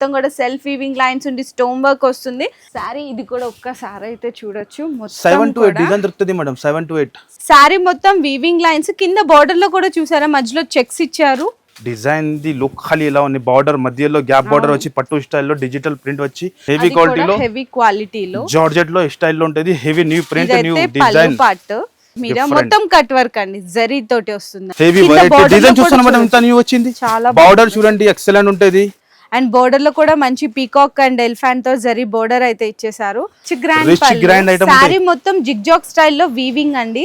మొత్తం కూడా self weaving lines ఉండి స్టోన్ వర్క్ వస్తుంది. సారీ ఇది కూడా ఒక్కసారి అయితే చూడొచ్చు. 7 to 8 డిజైన్ దొరుకుతుంది మేడం. 7 to 8 సారీ మొత్తం వీవింగ్ లైన్స్, కింద బార్డర్ లో కూడా చూసారా మధ్యలో చెక్స్ ఇచ్చారు. డిజైన్ ది లుక్ ఖాళీ ఎలా ఉంది, బార్డర్ మధ్యలో గ్యాప్ బార్డర్ వచ్చి పట్టు స్టైల్లో డిజిటల్ ప్రింట్ వచ్చి హెవీ క్వాలిటీలో జార్జెట్ లో స్టైల్లో ఉంటుంది. Heavy new print new design part మీరా మొత్తం కట్ వర్క్ అండి, జరీ తోటి వస్తుంది. హెవీ వెరైటీ డిజైన్ చూస్తున్నా మేడం, ఇంత న్యూ వచ్చింది. బార్డర్ చూడండి ఎక్సలెంట్ ఉంటది. అండ్ బోర్డర్ లో కూడా మంచి పీకాక్ అండ్ ఎలిఫెంట్ తో జరీ బోర్డర్ అయితే ఇచ్చేసారు. సారీ మొత్తం జిగ్జాగ్ స్టైల్లో వీవింగ్ అండి.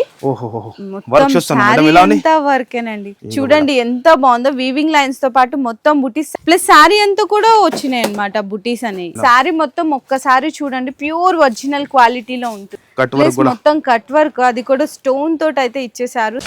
వర్కేనండి చూడండి ఎంత బాగుందో. వీవింగ్ లైన్స్ తో పాటు మొత్తం బుటీస్ ప్లస్ సారీ అంతా కూడా వచ్చినాయి అనమాట బుటీస్ అని. సారీ మొత్తం ఒక్కసారి చూడండి ప్యూర్ ఒరిజినల్ క్వాలిటీలో ఉంటుంది. మొత్తం కట్ వర్క్, అది కూడా స్టోన్ తోటి అయితే ఇచ్చేసారు.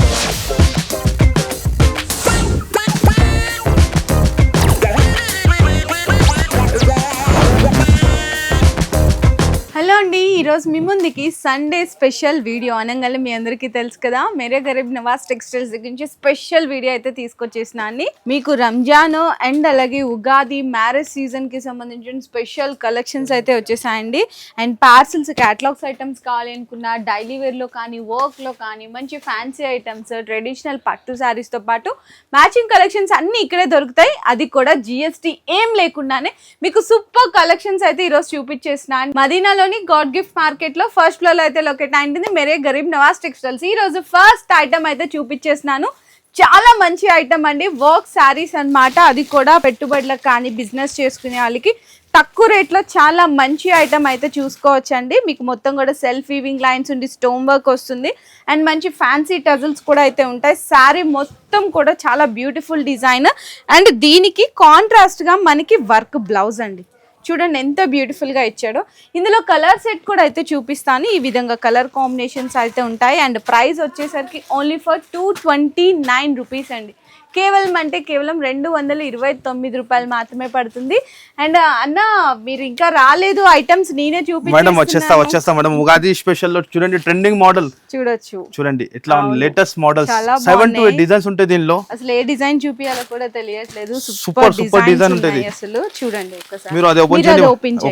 హలో అండి, ఈరోజు మీ ముందుకి సండే స్పెషల్ వీడియో అనగానే మీ అందరికీ తెలుసు కదా, మేరే గరీబ్ నవాజ్ టెక్స్టైల్స్ గురించి స్పెషల్ వీడియో అయితే తీసుకొచ్చేసిన అండి. మీకు రంజాన్ అండ్ అలాగే ఉగాది మ్యారేజ్ సీజన్ కి సంబంధించిన స్పెషల్ కలెక్షన్స్ అయితే వచ్చేసాయండి. అండ్ పార్సిల్స్ క్యాటలాగ్స్ ఐటమ్స్ కావాలి అనుకున్నా, డైలీ వేర్ లో కానీ వర్క్ లో కానీ మంచి ఫ్యాన్సీ ఐటమ్స్, ట్రెడిషనల్ పట్టు శారీస్ తో పాటు మ్యాచింగ్ కలెక్షన్స్ అన్ని ఇక్కడే దొరుకుతాయి. అది కూడా జిఎస్టీ ఏం లేకుండానే మీకు సూపర్ కలెక్షన్స్ అయితే ఈరోజు చూపించేసిన. మదీనాలో గాడ్ గిఫ్ట్ మార్కెట్ లో ఫస్ట్ ఫ్లోర్ లో అయితే లొకేట్ అయింది మేరే గరీబ్ నవాజ్ టెక్స్టైల్స్. ఈ రోజు ఫస్ట్ ఐటమ్ అయితే చూపించేస్తున్నాను. చాలా మంచి ఐటమ్ అండి, వర్క్ శారీస్ అన్నమాట. అది కూడా పెట్టుబడులకు కానీ బిజినెస్ చేసుకునే వాళ్ళకి తక్కువ రేట్లో చాలా మంచి ఐటమ్ అయితే చూసుకోవచ్చండి. మీకు మొత్తం కూడా సెల్ఫ్ వీవింగ్ లైన్స్ ఉండి స్టోన్ వర్క్ వస్తుంది. అండ్ మంచి ఫ్యాన్సీ టజల్స్ కూడా అయితే ఉంటాయి. శారీ మొత్తం కూడా చాలా బ్యూటిఫుల్ డిజైన్. అండ్ దీనికి కాంట్రాస్ట్ గా మనకి వర్క్ బ్లౌజ్ అండి. చూడండి ఎంత బ్యూటిఫుల్ గా ఇచ్చాడో. ఇందులో కలర్ సెట్ కూడా అయితే చూపిస్తాను. ఈ విధంగా కలర్ కాంబినేషన్స్ అయితే ఉంటాయి. అండ్ ప్రైస్ వచ్చేసరికి ఓన్లీ ఫర్ 229 రూపీస్ అండి. కేవలం అంటే కేవలం 229 రూపాయలు మాత్రమే పడుతుంది. అండ్ అన్న మీరు ఇంకా రాలేదు, ఐటమ్స్ నేనే చూపిస్తాను. వచ్చేస్తా మేడం. ఉగాది స్పెషల్ లో చూడండి ట్రెండింగ్ మోడల్ చూడొచ్చు. చూడండి ఇట్లా లేటెస్ట్ మోడల్ 7 to 8 డిజైన్స్ ఉంటాయి దీనిలో. అసలు ఏ డిజైన్ చూపియాలో కూడా తెలియట్లేదు. సూపర్ డిజైన్ ఉంటుంది అసలు. చూడండి ఒకసారి మీరు అది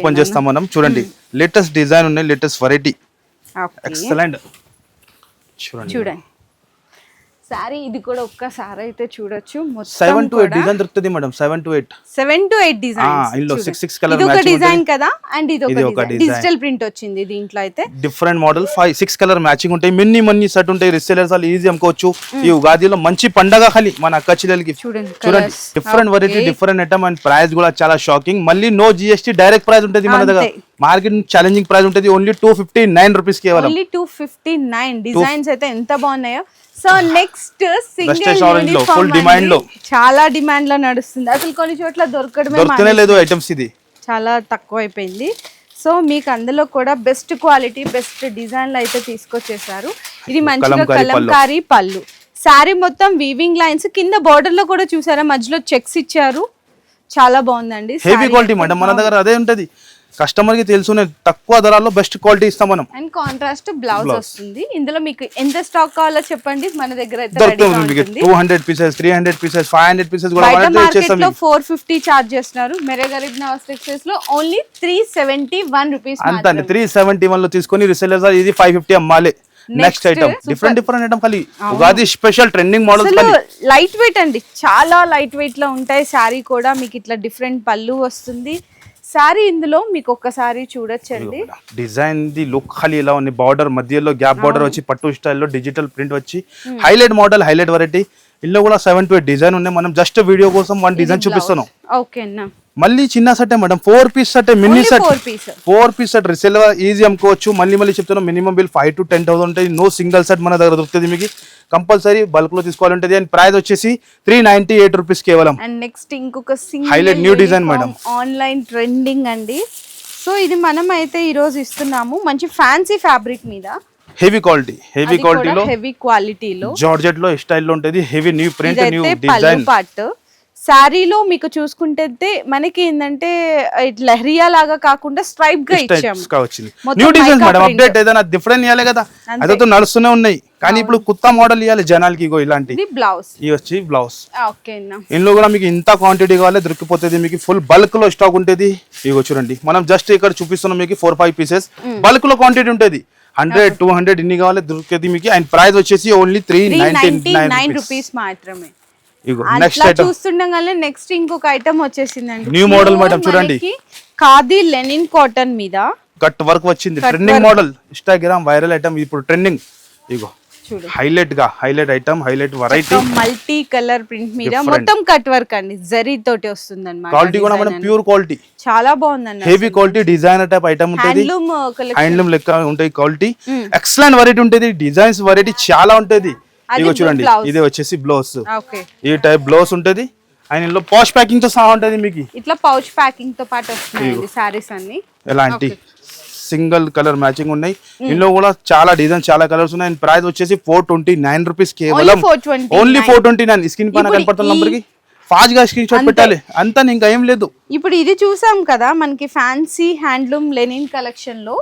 ఓపెన్ చేస్తాం మనం. చూడండి లేటెస్ట్ డిజైన్ ఉన్నాయి, లేటెస్ట్ వెరైటీ ఎక్సలెంట్. చూడండి సారీ ఇది కూడా ఒక్కసారి అయితే చూడొచ్చు. 7 to 8 డిజైన్ దొరుకుతుంది మేడం. 7 to 8 designs. ఇందులో 6 కలర్ ఇది ఒక డిజైన్ కదా, అండ్ ఇది ఒక డిజిటల్ ప్రింట్ వచ్చింది దీంట్లో అయితే. డిఫరెంట్ మోడల్ 6 కలర్ మ్యాచింగ్ ఉంటాయి. మిన్ని సెట్ ఉంటాయి. రిసెలర్స్ వాళ్ళు ఈజీ అమ్ముకోవచ్చు. ఈ ఉగాదిలో మంచి పండగ ఖాళీ మన అక్క చెల్లెలకి. చూడండి different variety, different item. And price కూడా చాలా షాకింగ్. మళ్ళీ నో జిఎస్టీ, డైరెక్ట్ ప్రైస్ ఉంటుంది మన దగ్గర. మార్కెట్ ఛాలెంజింగ్ ప్రైస్ ఉంటుంది. ఓన్లీ 259 రూపీస్ కేవలం. ఓన్లీ 259. డిజైన్స్ అయితే ఎంత బాగున్నాయో. So next single full demand లో, చాలా డిమాండ్ లో నడుస్తుంది. అసలు కొన్ని చోట్ల దొరకడమే లేదు ఐటమ్స్. ఇది చాలా తక్కువ అయిపోయింది. సో మీకు అందులో కూడా బెస్ట్ క్వాలిటీ బెస్ట్ డిజైన్లు అయితే తీసుకొచ్చేసారు. ఇది మంచిగా కలంకారీ పళ్ళు. శారీ మొత్తం వీవింగ్ లైన్స్, కింద బార్డర్ లో కూడా చూసారా మధ్యలో చెక్స్ ఇచ్చారు. చాలా బాగుందండి. హెవీ క్వాలిటీ మేడం, మన దగ్గర అదే ఉంటది. కస్టమర్ కి తెలుసు తక్కువ ధరలో బెస్ట్ క్వాలిటీ ఇస్తాం మనం. అండ్ కాంట్రాస్ట్ బ్లౌజ్ వస్తుంది. ఇందులో మీకు ఎంత స్టాక్ కావాలో చెప్పండి, మన దగ్గర అయితే 200 పీసెస్, 300 పీసెస్, 500 పీసెస్ కూడా మార్కెట్ లో 450 చార్జ్ చేస్తున్నారు. మేరే గరీబ్ నవాజ్ టెక్స్టైల్స్ లో ఓన్లీ 371 రూపీస్. అంతే 371 లో తీసుకొని రిసెలర్స్ ఇది 550 అమ్మాలి. నెక్స్ట్ ఐటమ్ డిఫరెంట్ ఐటమ్ ఖాళీ Ugadi special trending model. Light weight అండి, చాలా లైట్ వెయిట్ లో ఉంటాయి. శారీ కూడా మీకు ఇట్లా డిఫరెంట్ పళ్ళు వస్తుంది. సారీ ఇందులో మీకు ఒక్కసారి చూడొచ్చండి. డిజైన్ ది లుక్ ఖాళీ ఎలా ఉంది, బార్డర్ మధ్యలో గ్యాప్ బార్డర్ వచ్చి పట్టు స్టైల్లో డిజిటల్ ప్రింట్ వచ్చి హైలైట్ మోడల్, హైలైట్ వెరైటీ. ఇందులో కూడా 7 to 8 డిజైన్ ఉన్నాయి. మనం జస్ట్ వీడియో కోసం 1 డిజైన్ చూపిస్తున్నాం. ఓకేనా. మళ్ళీ చిన్న set madam, 4 piece set, mini set, 4 piece set resale easy అమ్ముకోవచ్చు. మళ్ళీ చెప్తున్నాం మినిమం బిల్ 5 to 10,000 ఉంటుంది. నో సింగిల్ సెట్ మన దగ్గర దొరుకుతుంది. మీకు కంపల్సరీ బల్క్ లో తీసుకోవాలంటది. అండ్ ప్రైస్ వచ్చేసి 398 రూపీస్ కేవలం. అండ్ నెక్స్ట్ ఇంకొక highlight new design madam, online trending అండి. సో ఇది మనం అయితే ఈ రోజు ఇస్తున్నాము మంచి ఫ్యాన్సీ ఫ్యాబ్రిక్ మీద. హెవీ క్వాలిటీలో హెవీ క్వాలిటీలో జార్జెట్ లో స్టైల్ లో ఉంటుంది. Heavy new print, new design part. శారీలో మీకు చూసుకుంటే మనకి ఏంటంటే ఇట్లా లహరియా లాగా కాకుండా స్ట్రైప్ గా ఇచ్చాము. వచ్చింది న్యూ డిజైన్స్ మేడం, అప్డేట్ ఏదైనా డిఫరెంట్ ఇవ్వాలి కదా, అదైతే నడుస్తూనే ఉన్నాయి కానీ ఇప్పుడు కొత్త మోడల్ ఇవ్వాలి జనాలకి. ఇగో ఇలాంటి బ్లౌజ్, ఇవి వచ్చి బ్లౌజ్. ఓకే, ఇందులో కూడా మీకు ఇంత క్వాంటిటీ కావాలి దొరికిపోతుంది, మీకు ఫుల్ బల్క్ లో స్టాక్ ఉంటుంది. ఇగో చూడండి, మనం జస్ట్ ఇక్కడ చూపిస్తున్నాం మీకు 4-5 పీసెస్, బల్క్ లో క్వాంటిటీ ఉంటుంది. 100-200 ఇన్ని కావాలి దొరికేది మీకు. అండ్ ప్రైస్ వచ్చేసి ఓన్లీ 399 రూపీస్ మాత్రమే. ఇగో నెక్స్ట్ ఐటమ్ చూస్తుండగానే నెక్స్ట్ ఇంకొక ఐటమ్ వచ్చేసిందండి, న్యూ మోడల్ మేడం. చూడండి, ఖాదీ లెనిన్ కాటన్ మీద కట్ వర్క్ వచ్చింది, trending model, Instagram viral item, ఇప్పుడు ట్రెండింగ్. ఇగో highlight item, highlight variety, multi colour print మీద మొత్తం కట్ వర్క్ అండి, జరీ తోటి వస్తుంది అన్నమాట. క్వాలిటీ కూడా మనం ప్యూర్ క్వాలిటీ, చాలా బాగుందండి, heavy quality, designer type item ఉంటుంది, హ్యాండ్లూమ్ లెక్క ఉంటాయి క్వాలిటీ, ఎక్సలెంట్ వెరైటీ ఉంటుంది, డిజైన్స్ వెరైటీ చాలా ఉంటుంది. ఇగో చూడండి, ఇది వచ్చేసి బ్లౌజ్, ఈ టైప్ బ్లౌజ్ ఉంటుంది. అండ్ ఇందులో పౌచ్ ప్యాకింగ్ తో సహా ఉంటుంది మీకు, ఇట్లా పౌచ్ ప్యాకింగ్ తో పాటు వస్తున్నాయి సారీస్ అన్ని. ఎలాంటి సింగిల్ కలర్ మ్యాచింగ్ ఉన్నాయి, ఇందులో కూడా చాలా డిజైన్, చాలా కలర్స్ ఉన్నాయి. ప్రైస్ వచ్చేసి 429 రూపీస్ కేవలం, ఓన్లీ 429. స్క్రీన్ పైన కనపడుతున్న నంబర్ కి ఫాస్ట్ గా స్క్రీన్ షాట్ పెట్టాలి, అంతా ఇంకా ఏం లేదు. ఇప్పుడు ఇది చూసాం కదా మనకి ఫ్యాన్సీ హ్యాండ్లూమ్ లెనిన్ కలెక్షన్ లో,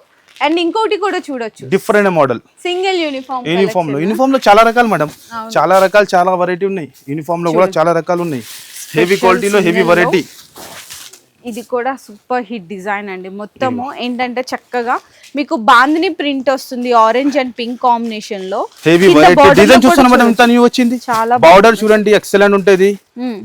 అండ్ ఇంకోటి కూడా చూడొచ్చు, డిఫరెంట్ మోడల్ సింగిల్ యూనిఫామ్ లో చాలా రకాలు మేడం, చాలా రకాలు, చాలా వెరైటీ ఉన్నాయి. యూనిఫామ్ లో కూడా చాలా రకాలు ఉన్నాయి, హెవీ క్వాలిటీలో హెవీ వెరైటీ. ఇది కూడా సూపర్ హిట్ డిజైన్ అండి, మొత్తము ఏంటంటే చక్కగా మీకు బాందిని ప్రింట్ వస్తుంది, ఆరెంజ్ అండ్ పింక్ కాంబినేషన్ లో. హెవీ వెరైటీ డిజైన్ చూస్తున్నా మేడం, ఇంత న్యూ వచ్చింది. బార్డర్ చూడండి ఎక్సలెంట్ ఉంటది,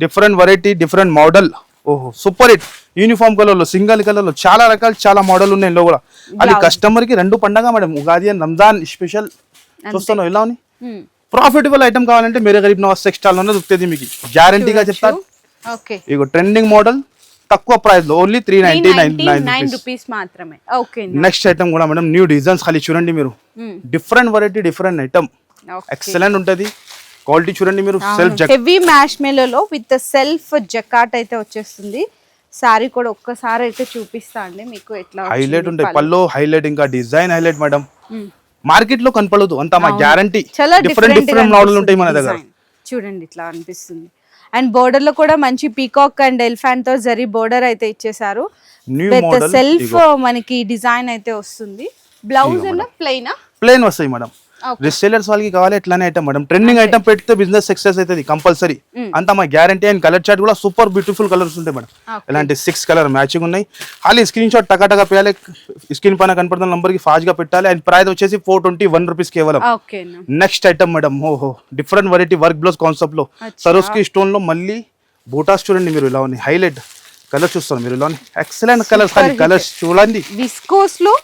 డిఫరెంట్ వెరైటీ, డిఫరెంట్ మోడల్. ఓహో సూపర్ హిట్, యూనిఫామ్ కలర్ లో, సింగిల్ కలర్ లో, చాలా రకాలు, చాలా మోడల్ ఉన్నాయి ఇందులో కూడా. అది కస్టమర్ కి 2 పండగ madam, Ugadi and Ramzan special. చూస్తాను ఎలా ఉంది, ప్రాఫిటబుల్ ఐటమ్ కావాలంటే మేరే గరీబ్ నవాజ్ టెక్స్టైల్ లోనే దొరుకుతుంది మీకు, గ్యారంటీగా చెప్తాను. ఇగో ట్రెండింగ్ మోడల్, తక్కువ ప్రైస్ లో, ఓన్లీ 399 రూపీస్ మాత్రమే. నెక్స్ట్ ఐటమ్ కూడా మేడం, న్యూ డిజైన్స్ ఖాళీ చూడండి మీరు, different variety, different item, excellent ఉంటది. క్వాలిటీ చూడండి మీరు, సెల్ఫ్ హెవీ మ్యాష్ మేలో విత్ సెల్ఫ్ జకాట్ అయితే వచ్చేస్తుంది. సారీ కూడా ఒక్కసారి అయితే చూపిస్తా అండి మీకు, ఎట్లా హైలైట్ ఉంటాయి, పల్లో హైలైట్, ఇంకా డిజైన్ హైలైట్ మేడం, మార్కెట్ లో కనపడదు అంత మా గ్యారంటీ. డిఫరెంట్ మోడల్ ఉంటాయి మన దగ్గర. చూడండి ఇట్లా అనిపిస్తుంది. అండ్ బోర్డర్ లో కూడా మంచి పీకాక్ అండ్ ఎలిఫెంట్ తో జరీ బోర్డర్ అయితే ఇచ్చేసారు, విత్ సెల్ఫ్ మనకి డిజైన్ అయితే వస్తుంది. బ్లౌజ్ ప్లెయిన్ వస్తాయి మేడం, రిసేలర్స్ వాళ్ళకి కావాలి ఎట్లానే ఐటమ్ మేడం, ట్రెండింగ్ ఐటమ్ పెడితే బిజినెస్ సక్సెస్ అవుతుంది కంపల్సరీ, అంతా మా గ్యారంటీ. అండ్ కలర్ చార్ట్ కూడా సూపర్ బ్యూటిఫుల్ కలర్స్ ఉంటాయి మేడం, ఇలాంటి 6 కలర్ మ్యాచింగ్ ఉన్నాయి. ఖాళీ స్క్రీన్ షాట్ టకాటగా పేయాలి, స్క్రీన్ పైన కనపడుతున్న నంబర్ కి ఫాస్ట్ గా పెట్టాలి. అండ్ ప్రైస్ వచ్చేసి 421 రూపీస్ కేవలం. నెక్స్ట్ ఐటమ్ మేడం, ఓహో different variety, work blouse concept లో, సరోస్కి స్టోన్ లో, మళ్ళీ బూటాస్ చూడండి మీరు, ఇలా ఉన్నాయి హైలైట్ కలర్ చూస్తారు మీరు, ఇలా ఎక్సలెంట్ కలర్స్, కలర్స్ చూడండి. విస్కోస్ లో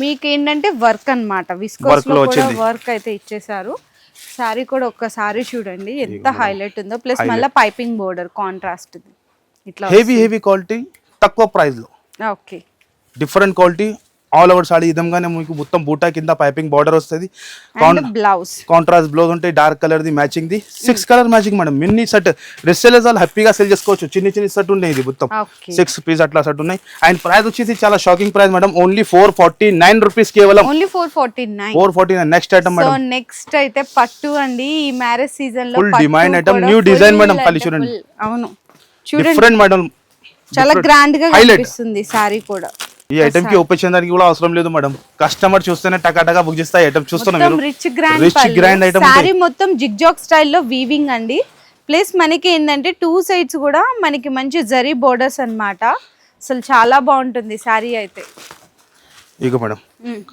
మీకు ఏంటంటే వర్క్ అన్నమాట, విస్కోస్ లో కూడా వర్క్ అయితే ఇచ్చేసారు. సారీ కూడా ఒక్కసారి చూడండి ఎంత హైలైట్ ఉందో, ప్లస్ మళ్ళీ పైపింగ్ బోర్డర్ కాంట్రాస్ట్, ఇట్లా హెవీ క్వాలిటీ, తక్కువ ప్రైస్ లో, okay different quality, all over saree విధంగానే మీకు మొత్తం బూటా కింద పైపింగ్ బార్డర్ వస్తుంది, బ్లౌజ్ కాంట్రాస్ట్ బ్లౌజ్ ఉంటాయి, dark colour the matching the, 6 colour matching madam. Mini set resellers వాళ్ళు హ్యాపీగా సెల్ చేసుకోవచ్చు, చిన్న సెట్ ఉన్నాయి, ఇది మొత్తం 6 పీస్ అట్లా సెట్ ఉన్నాయి. అండ్ ప్రైస్ వచ్చేసి చాలా shocking price madam, only 449 rupees కేవలం, only 449. Next item madam, next అయితే పట్టు అండి, ఈ మ్యారేజ్ సీజన్ లో full demand item, new design madam, ఖాళీ చూడండి. అవును చూడండి, డిఫరెంట్ మేడం, చాలా గ్రాండ్ గా కనిపిస్తుంది సారీ కూడా. ఈ ఐటమ్ కి ఓపెన్ చేయడానికి కూడా అవసరం లేదు మేడం, కస్టమర్ చూస్తేనే టకాటగా బుక్ చేస్తే ఐటమ్ చూస్తున్నాం. రిచ్ గ్రాండ్ ఐటమ్, సారీ మొత్తం జిగ్జాగ్ స్టైల్లో వీవింగ్ అండి, ప్లస్ మనకి ఏంటంటే 2 సైడ్స్ కూడా మనకి మంచి జరీ బోర్డర్స్ అన్నమాట. అసలు చాలా బాగుంటుంది సారీ అయితే. ఇగో మేడం,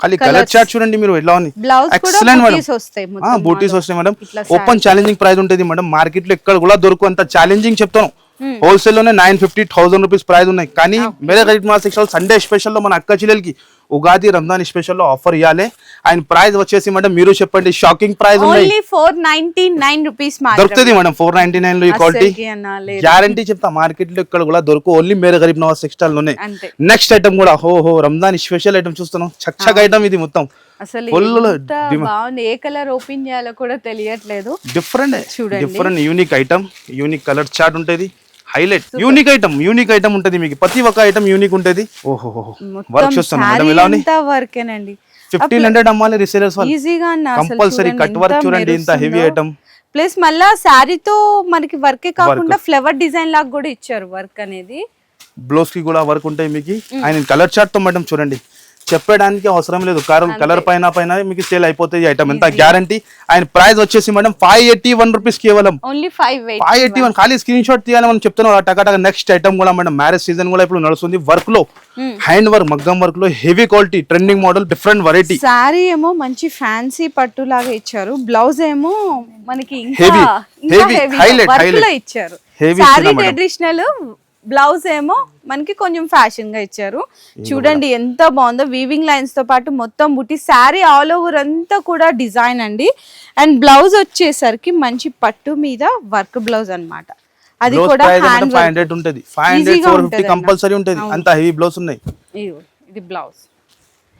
ఖాళీ కలర్ చార్ట్ చూడండి మీరు, ఎలా ఉంది, బ్లౌజ్ కూడా బూటీస్ వస్తాయి, బూటీస్ వస్తాయి మేడం. ఓపెన్ ఛాలెంజింగ్ ప్రైస్ ఉంటుంది మేడం, మార్కెట్ లో ఎక్కడ కూడా దొరుకు అంత ఛాలెంజింగ్ చెప్తాను. హోల్సేల్ లోనే 950,000 రూపీస్ ప్రైస్ ఉన్నాయి, కానీ Mere Garib Nawaz textile Sunday special లో మన అక్క చెల్లెలకి ఉగాది రంజాన్ స్పెషల్ లో ఆఫర్ ఇవ్వాలి. ఆయన ప్రైస్ వచ్చేసి మేడం మీరు చెప్పండి, షాకింగ్ ప్రైస్ ఉన్నాయి, 499 రూపీస్ దొరుకుతుంది మేడం. 499 లో ఈ క్వాలిటీ గ్యారంటీ చెప్తా, మార్కెట్ లో ఇక్కడ కూడా దొరుకు, ఓన్లీ మేరే గరీబ్ నవాజ్ టెక్స్టైల్ లోనే. నెక్స్ట్ ఐటమ్ కూడా హో రంజాన్ స్పెషల్ ఐటమ్ చూస్తున్నాం, చక్కగా ఐటమ్ ఇది మొత్తం, అసలు ఏ కలర్ ఓపెన్ చేయాలో కూడా తెలియట్లేదు. Different unique item, unique colour chart ఉంటుంది, హైలైట్ యూనిక్ ఐటమ్ ఉంటుంది మీకు, ప్రతి ఒక్క ఐటమ్ యూనిక్ ఉంటుంది. ఓహో వర్క్ చూస్తాను మేడం, ఎలా ఉంది, 1500 అమ్మాలి రిసేలర్స్ వాళ్ళు కంపల్సరీ. కట్ వర్క్ చూడండి, ఇంత హెవీ ఐటమ్, ప్లస్ మళ్ళా శారీతో మనకి వర్కే కాకుండా ఫ్లవర్ డిజైన్ లాగా కూడా ఇచ్చారు వర్క్ అనేది. బ్లౌజ్ కి కూడా వర్క్ ఉంటాయి మీకు. ఆయన కలర్ చార్ట్ తో మేడం చూడండి, చెప్పడానికి అవసరం లేదు, కలర్ పైన మీకు సేల్ అయిపోతాయి ఐటమ్. ఎంత గ్యారంటీ. ఆయన ప్రైస్ వచ్చేసి మేడం 581 రూపీస్ కేవలం. ఓన్లీ 581. ఖాళీ స్క్రీన్ షాట్ తీయాలి మనం చెప్తున్నాం టకాటక. నెక్స్ట్ ఐటమ్ కూడా మేడం మ్యారేజ్ సీజన్ కూడా ఇప్పుడు నడుస్తుంది. వర్క్ లో హ్యాండ్ వర్క్, మగ్గం వర్క్ లో heavy quality, trending model, different variety. Sorry ఏమో మంచి ఫ్యాన్సీ పట్టు లాగా ఇచ్చారు, బ్లౌజ్ ఏమో మనకి హెవీ వర్క్ లో ఇచ్చారు. సారీ ట్రెడిషనల్, బ్లౌజ్ ఏమో మనకి కొంచెం ఫ్యాషన్ గా ఇచ్చారు. చూడండి ఎంత బాగుందో, వీవింగ్ లైన్స్ తో పాటు మొత్తం బుట్టి. శారీ ఆల్ ఓవర్ అంతా కూడా డిజైన్ అండి. అండ్ బ్లౌజ్ వచ్చేసరికి మంచి పట్టు మీద వర్క్ బ్లౌజ్ అన్నమాట. అది కూడా 500 ఉంటది, 500 450 కంపల్సరీ ఉంటది. అంత హెవీ బ్లౌజ్ ఉన్నాయి. ఇది బ్లౌజ్.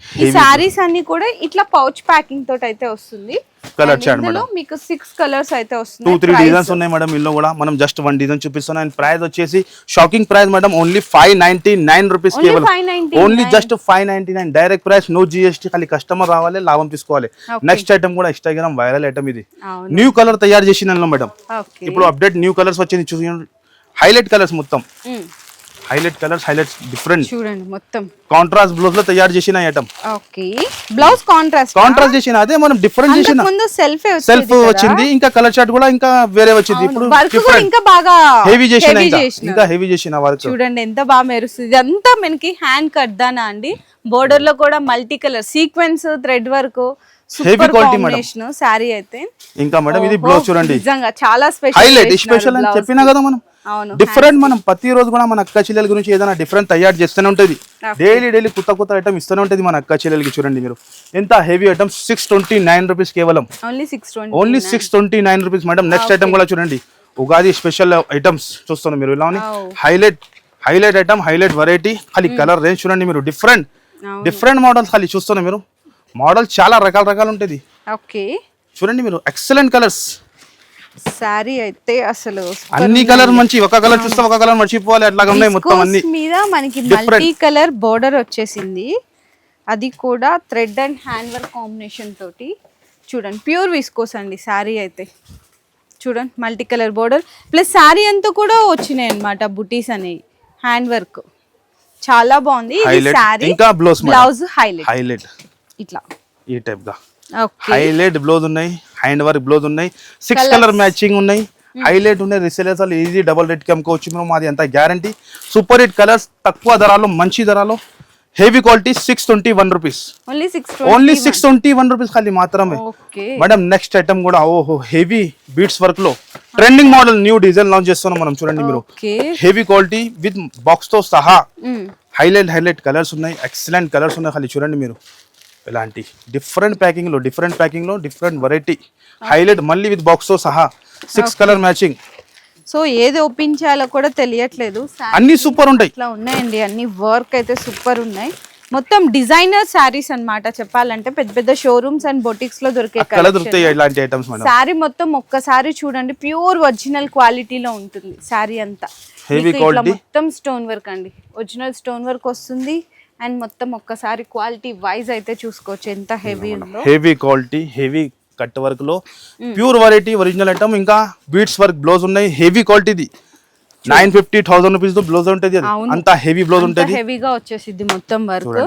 ఈ సారీస్ అన్ని కూడా ఇట్లా పౌచ్ ప్యాకింగ్ తోటి అయితే వస్తుంది. కలర్ చార్ట్ మేడం మీకు 6 కలర్స్ అయితే వస్తుంది. 2-3 డిజైన్స్ ఉన్నాయి మేడం ఇందులో కూడా. మనం జస్ట్ 1 డిజైన్ చూపిస్తున్నాం. అండ్ ప్రైస్ వచ్చేసి shocking price madam, only 599 rupees కేవలం. Only just 599 direct price, no GST. ఖాళీ కస్టమర్ రావాలి, లాభం తీసుకోవాలి. నెక్స్ట్ ఐటమ్ కూడా ఇన్స్టాగ్రామ్ వైరల్ ఐటమ్ ఇది. న్యూ కలర్ తయారు చేసిన మేడం. ఇప్పుడు అప్డేట్ న్యూ కలర్స్ వచ్చింది చూడండి. హైలైట్ కలర్స్ మొత్తం, హైలైట్ కలర్స్, హైలైట్స్ డిఫరెంట్. చూడండి మొత్తం కాంట్రాస్ట్ బ్లౌజ్ లో తయారు చేసిన ఐటమ్. ఓకే, బ్లౌజ్ కాంట్రాస్ట్ చేసిన అదే మనం డిఫరెంట్ చేసిన. ముందు సెల్ఫ్ వచ్చింది, ఇంకా కలర్ చార్ట్ కూడా ఇంకా వేరే వచ్చింది. ఇప్పుడు డిఫరెంట్, ఇంకా బాగా హెవీ చేసిన, ఇంకా హెవీ చేసిన వర్క్. చూడండి ఎంత బాగా మెరుస్తుంది. ఇదంతా మనకి హ్యాండ్ కట్ దానా అండి. బోర్డర్ లో కూడా multi colour sequence thread work, heavy quality madam sorry అయితే. ఇంకా మేడం ఇది బ్లౌజ్ చూడండి, నిజంగా చాలా స్పెషల్, హైలైట్ స్పెషల్ అని చెప్పినా కదా మనం. డిఫరెంట్ మనం ప్రతి రోజు కూడా మన అక్క చెల్లెల గురించి ఏదైనా డిఫరెంట్ తయారు చేస్తూనే ఉంటది. డైలీ కొత్త ఐటమ్ ఇస్తూనే ఉంటది మన అక్క చెల్లెలకి. చూడండి మీరు ఎంత హెవీ ఐటమ్, 629 రూపీస్ కేవలం. Only 629 rupees madam. Next item కూడా చూడండి, ఉగాది స్పెషల్ ఐటమ్స్ చూస్తున్నారు మీరు. ఇలా హైలైట్ ఐటమ్, హైలైట్ వెరైటీ. ఖాళీ కలర్ రేంజ్ చూడండి మీరు, డిఫరెంట్ మోడల్స్ ఖాళీ చూస్తున్నారు మీరు. మోడల్ చాలా రకాలు ఉంటుంది. ఓకే చూడండి మీరు, ఎక్సలెంట్ కలర్స్. సారీ అయితే అసలు అన్ని కలర్ మంచి, ఒక కలర్ చూస్తే ఒక కలర్ మర్చిపోవాలి అట్లాగా ఉన్నాయి మొత్తం అన్ని. మీద మనకి మల్టీ కలర్ బోర్డర్ వచ్చేసింది, అది కూడా thread and hand work combination తోటి. చూడండి ప్యూర్ విస్కోస్ అండి సారీ అయితే. చూడండి multi colour border plus sorry అంతా కూడా వచ్చినాయి అన్నమాట బుటీస్ అనేవి, హ్యాండ్ వర్క్ చాలా బాగుంది. ఇంకా బ్లౌజ్ హైలైట్ ఇట్లా ఈ టైప్ గా హైలైట్ బ్లౌజ్ ఉన్నాయి, హ్యాండ్ వర్క్ బ్లౌజ్ ఉన్నాయి, 6 కలర్ మ్యాచింగ్ ఉన్నాయి, హైలైట్ ఉన్నాయి. రిసేలర్స్ వాళ్ళు ఈజీ డబుల్ రేట్ కి అమ్ముకోవచ్చు మేము. మాది అంత గ్యారంటీ. సూపర్ హిట్ కలర్స్, తక్కువ ధరలో మంచి ధరలో, heavy quality. 621 rupees, only 621 rupees ఖాళీ మాత్రమే మేడం. నెక్స్ట్ ఐటమ్ కూడా ఓహో హెవీ బీట్స్ వర్క్ లో trending model, new design launch చేస్తున్నాం మనం. చూడండి మీరు, హెవీ క్వాలిటీ విత్ బాక్స్ తో సహా. హైలైట్ కలర్స్ ఉన్నాయి, ఎక్సలెంట్ కలర్స్ ఉన్నాయి. ఖాళీ చూడండి మీరు, ఇలాంటి డిఫరెంట్ ప్యాకింగ్ లో డిఫరెంట్ వెరైటీ. హైలైట్ మళ్ళీ విత్ బాక్స్ తో సహా, 6 కలర్ మ్యాచింగ్. సో ఏది ఓపెన్ చేయాలో కూడా తెలియట్లేదు. అన్ని సూపర్ ఉంటాయి, ఇట్లా ఉన్నాయండి అన్ని. వర్క్ అయితే సూపర్ ఉన్నాయి. మొత్తం డిజైనర్ శారీస్ అన్నమాట చెప్పాలంటే. పెద్ద షోరూమ్స్ అండ్ బొటిక్స్ లో దొరుకుతాయి ఇలాంటి ఐటమ్స్. శారీ మొత్తం ఒక్కసారి చూడండి, ప్యూర్ ఒరిజినల్ క్వాలిటీలో ఉంటుంది శారీ అంతా. హెవీ క్వాలిటీ, మొత్తం స్టోన్ వర్క్ అండి, ఒరిజినల్ స్టోన్ వర్క్ వస్తుంది. అండ్ మొత్తం ఒక్కసారి క్వాలిటీ వైజ్ అయితే చూసుకోవచ్చు ఎంత హెవీ ఉందో. Heavy quality, heavy cut work లో ప్యూర్ వెరైటీ, ఒరిజినల్ ఐటమ్. ఇంకా బీట్స్ వర్క్ బ్లౌజ్ ఉన్నాయి, హెవీ క్వాలిటీది. 950,000 రూపీస్ బ్లౌజ్ ఉంటుంది, అంత హెవీ బ్లౌజ్ ఉంటుంది, హెవీగా వచ్చేసిద్ది మొత్తం వర్క్.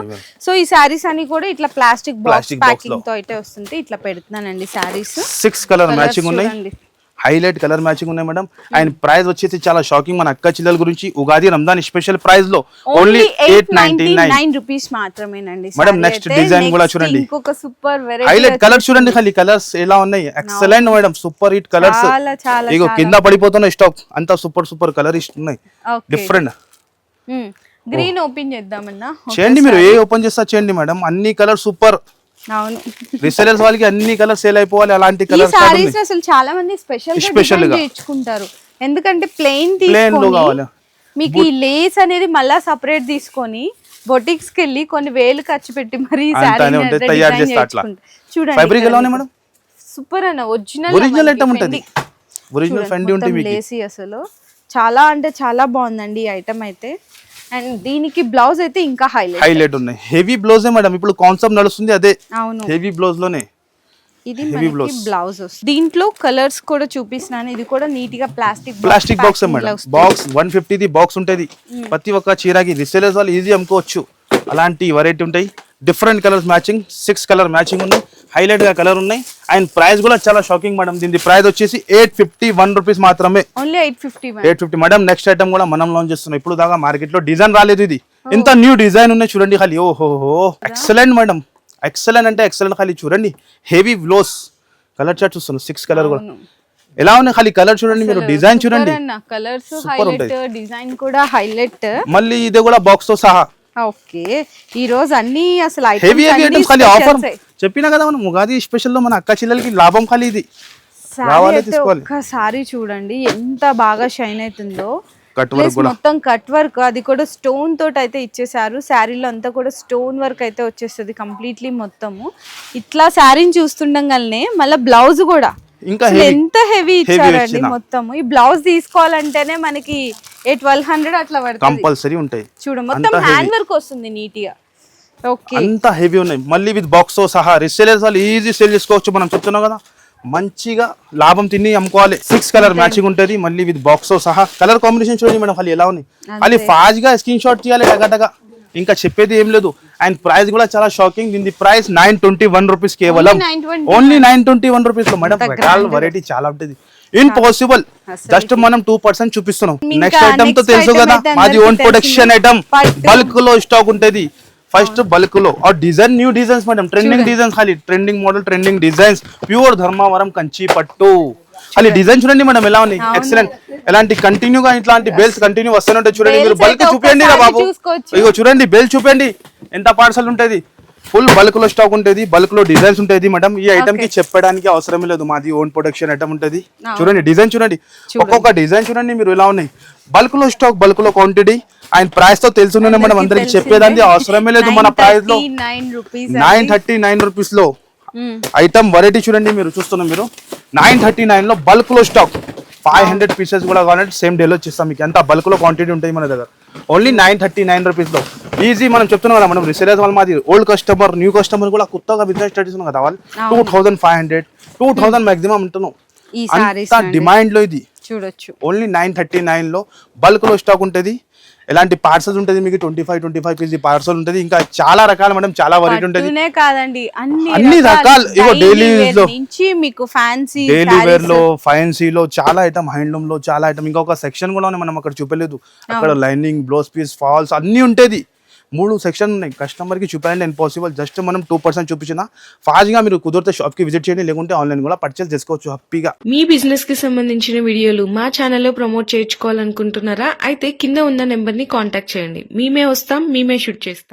సో ఈ సారీస్ అని కూడా ఇట్లా ప్లాస్టిక్ బాక్స్ ప్యాకింగ్ తో అయితే వస్తుంది. ఇట్లా పెడుతున్నానండి సారీస్. 6 కలర్ మ్యాచింగ్ ఉన్నాయి, హైలైట్ కలర్ మ్యాచింగ్ ఉన్నాయి మేడం. అండ్ ప్రైస్ వచ్చేసి చాలా షాకింగ్ మన అక్క చెల్లెల గురించి. ఉగాది రంజాన్ స్పెషల్ ప్రైస్ లో ఓన్లీ 899 రూపీస్ మాత్రమేనండి మేడం. నెక్స్ట్ డిజైన్ కూడా చూడండి, ఇంకొక సూపర్ వెరైటీ హైలైట్ కలర్ చూడండి. ఖాళీ కలర్స్ ఎలా ఉన్నాయి, excellent madam, super hit colours. ఇగో కింద పడిపోతున్న స్టాక్ అంతా సూపర్ కలర్ ఇస్తున్నాయి, డిఫరెంట్. గ్రీన్ ఓపెన్ చేద్దామన్నా, చేయండి మీరు, ఏ ఓపెన్ చేస్తా చేయండి మేడం. అన్ని కలర్ సూపర్. అవును, రీసెలర్స్ వాళ్ళకి అన్ని కలర్ సేల్ అయిపోవాలి. అలాంటి కలర్స్ సారీస్ అసలు చాలా మంది స్పెషల్ గా ఇచ్చుకుంటారు. ఎందుకంటే ప్లెయిన్ తీసుకొని మీకు ఈ లేస్ అనేది మళ్ళా సెపరేట్ తీసుకొని బొటిక్స్ కి వెళ్ళి కొన్ని వేలు ఖర్చు పెట్టి మరి తయారు చేస్తారు. చూడండి ఫ్యాబ్రిక్ ఎలా ఉంది మేడం, సూపర్ అన్న. ఒరిజినల్ ఐటమ్ ఉంటుంది, ఒరిజినల్ ఫెండి ఉంటుంది లేసి. అసలు చాలా అంటే చాలా బాగుందండి ఈ ఐటమ్ అయితే. అండ్ దీనికి బ్లౌజ్ అయితే ఇంకా హైలైట్ ఉన్నాయి. హెవీ బ్లౌజ్ మేడం, ఇప్పుడు కాన్సెప్ట్ నడుస్తుంది అదే, హెవీ బ్లౌజ్ లోనే ఇది హెవీ మనకి బ్లౌజ్ బ్లౌజ్ వస్తుంది. దీంట్లో కలర్స్ కూడా చూపిస్తున్నాను. ఇది కూడా నీట్ గా plastic box madam. Box 150 the box ఉంటుంది. ప్రతి ఒక్క చీరకి రిసేలర్స్ వాళ్ళు ఈజీ అమ్ముకోవచ్చు. అలాంటి వెరైటీ ఉంటాయి. Different colours matching 6 colour matching ఉన్నాయి. హైలైట్ గా కలర్ ఉన్నాయి. అండ్ ప్రైస్ కూడా చాలా షాకింగ్ మేడం. దీని ప్రైస్ వచ్చేసి 851 రూపీస్ మాత్రమే. Only 850 850 madam. నెక్స్ట్ ఐటమ్ కూడా మనం లాంచ్ చేస్తున్నాం. ఇప్పుడు దాకా మార్కెట్ లో డిజైన్ రాలేదు. ఇది ఇంత న్యూ డిజైన్ ఉన్నాయి చూడండి. ఖాళీ ఓహో ఎక్సలెంట్ మేడం. ఎక్సలెంట్ అంటే ఎక్సలెంట్. ఖాళీ చూడండి హెవీ బ్లౌస్ కలర్ చార్ట్ చూస్తున్నాం. 6 కలర్ కూడా ఎలా ఉన్నాయి. ఖాళీ కలర్ చూడండి మీరు. డిజైన్ చూడండి. కలర్స్ హైలైట్, డిజైన్ కూడా హైలైట్. మళ్ళీ ఇది కూడా బాక్స్ తో సహా. ఓకే ఈ రోజు అన్ని అసలు హెవీ హెవీ ఐటమ్స్. ఖాళీ ఆఫర్ చెప్పినా కదా మనం ఉగాది స్పెషల్ లో మన అక్క చెల్లెలకి లాభం. ఖాళీ ఇది రావాలి తీసుకోవాలి. ఒక్కసారి చూడండి ఎంత బాగా షైన్ అవుతుందో. కట్ వర్క్ కూడా మొత్తం కట్ వర్క్, అది కూడా స్టోన్ తోటి అయితే ఇచ్చేసారు. శారీలో అంతా కూడా స్టోన్ వర్క్ అయితే వచ్చేస్తుంది కంప్లీట్లీ మొత్తము. ఇట్లా శారీని చూస్తుండగానే మళ్ళీ బ్లౌజ్ కూడా ఇంకా ఎంత హెవీ ఇచ్చారండి మొత్తము. ఈ బ్లౌజ్ తీసుకోవాలంటేనే మనకి 1200 అట్లా పడుతుంది కంపల్సరీ ఉంటాయి. చూడు మొత్తం హ్యాండ్ వర్క్ వస్తుంది నీట్ గా. ఓకే అంత హెవీ ఉన్నాయి. మళ్ళీ విత్ బాక్స్ తో సహా రిసేలర్స్ వాళ్ళు ఈజీ సేల్ చేసుకోవచ్చు. మనం చెప్తున్నాం కదా మంచిగా లాభం తిని అమ్ముకోవాలి. 6 కలర్ మ్యాచింగ్ ఉంటుంది. మళ్ళీ విత్ బాక్స్ తో సహా కలర్ కాంబినేషన్ చూడండి మేడం. ఖాళీ ఎలా ఉన్నాయి. ఖాళీ ఫాస్ట్ గా స్క్రీన్ షాట్ తీయాలి టగటగా. ఇంకా చెప్పేది ఏం లేదు. అండ్ ప్రైస్ కూడా చాలా షాకింగ్. దీని ప్రైస్ 921 రూపీస్ కేవలం. ఓన్లీ 921 రూపీస్ లో మేడం. రకాల వెరైటీ చాలా ఉంటుంది. ఇంపాసిబుల్. జస్ట్ మనం 2% చూపిస్తున్నాం. నెక్స్ట్ ఐటమ్ తో తెలుసు కదా మాది ఓన్ ప్రొడక్షన్ ఐటమ్. బల్క్ లో స్టాక్ ఉంటుంది. ఫస్ట్ బల్క్ లో ఆ design new designs madam. Trending designs. ఖాళీ trending model, trending designs. Pure Dharmavaram Kanchi పట్టు. ఖాళీ డిజైన్ చూడండి మేడం ఎలా ఉన్నాయి. ఎక్సలెంట్. ఎలాంటి కంటిన్యూగా ఇట్లాంటి బేల్స్ కంటిన్యూ వస్తూనే ఉంటాయి. చూడండి మీరు బల్క్ చూపండి రా బాబు. ఇగో చూడండి బేల్ చూపండి ఎంత పార్సల్ ఉంటుంది. ఫుల్ బల్క్ లో స్టాక్ ఉంటుంది. బల్క్ లో డిజైన్స్ ఉంటుంది మేడం. ఈ ఐటమ్ కి చెప్పడానికి అవసరమే లేదు. మాది ఓన్ ప్రొడక్షన్ ఐటమ్ ఉంటుంది. చూడండి డిజైన్ చూడండి. ఒక్కొక్క డిజైన్ చూడండి మీరు ఎలా ఉన్నాయి. బల్క్ లో స్టాక్, బల్క్ లో క్వాంటిటీ. అండ్ ప్రైస్ తో తెలుసుకునే మనం అందరికి చెప్పేదాన్ని అవసరమే లేదు. మన ప్రైస్ లో 939 రూపీస్ లో ఐటమ్ వెరైటీ చూడండి మీరు. చూస్తున్నాం మీరు 939 లో బల్క్ లో స్టాక్. 500 పీసెస్ కూడా కావాలంటే సేమ్ డేలో వచ్చేస్తాం మీకు. ఎంత బల్క్ లో క్వాంటిటీ ఉంటుంది మన దగ్గర. ఓన్లీ 939 రూపీస్ లో ఈజీ. మనం చెప్తున్నాం కదా మనం రిసేలర్స్ వాళ్ళు మాది ఓల్డ్ కస్టమర్, న్యూ కస్టమర్ కూడా కొత్తగా బిజినెస్ స్టార్ట్ చేస్తున్నాం కదా వాళ్ళు 2500 2000 మాక్సిమం ఉంటున్నాం. అంత డిమాండ్ లో ఇది చూడొచ్చు. ఓన్లీ 939 లో బల్క్ లో స్టాక్ ఉంటుంది. ఎలాంటి పార్సల్స్ ఉంటుంది మీకు 25 కేజీ పార్సల్ ఉంటుంది. ఇంకా చాలా రకాల మేడం. చాలా వెరైటీ ఉంటుంది. కాదండి అన్ని రకాలు. ఇగో డైలీ యూజ్ లో నుంచి మీకు ఫ్యాన్సీ, డైలీ వేర్ లో, ఫ్యాన్సీ లో చాలా ఐటమ్, హ్యాండ్లూమ్ లో చాలా ఐటమ్. ఇంకొక సెక్షన్ కూడా మనం అక్కడ చూపలేదు. అక్కడ లైనింగ్, బ్లౌజ్ పీస్, ఫాల్స్ అన్ని ఉంటుంది. 3 సెక్షన్ ఉన్నాయి. కస్టమర్ కి చూపాలంటే ఇంపాసిబుల్. జస్ట్ మనం 2% చూపించిన ఫాస్ట్ గా మీరు కుదిరితే షాప్ కి విజిట్ చేయండి. లేకుంటే ఆన్లైన్ కూడా పర్చేస్ చేసుకోవచ్చు హ్యాపీగా. మీ బిజినెస్ కి సంబంధించిన వీడియోలు మా ఛానల్లో ప్రమోట్ చేయించుకోవాలనుకుంటున్నారా? అయితే కింద ఉన్న నెంబర్ ని కాంటాక్ట్ చేయండి. మేమే వస్తాం, మేమే షూట్ చేస్తాం.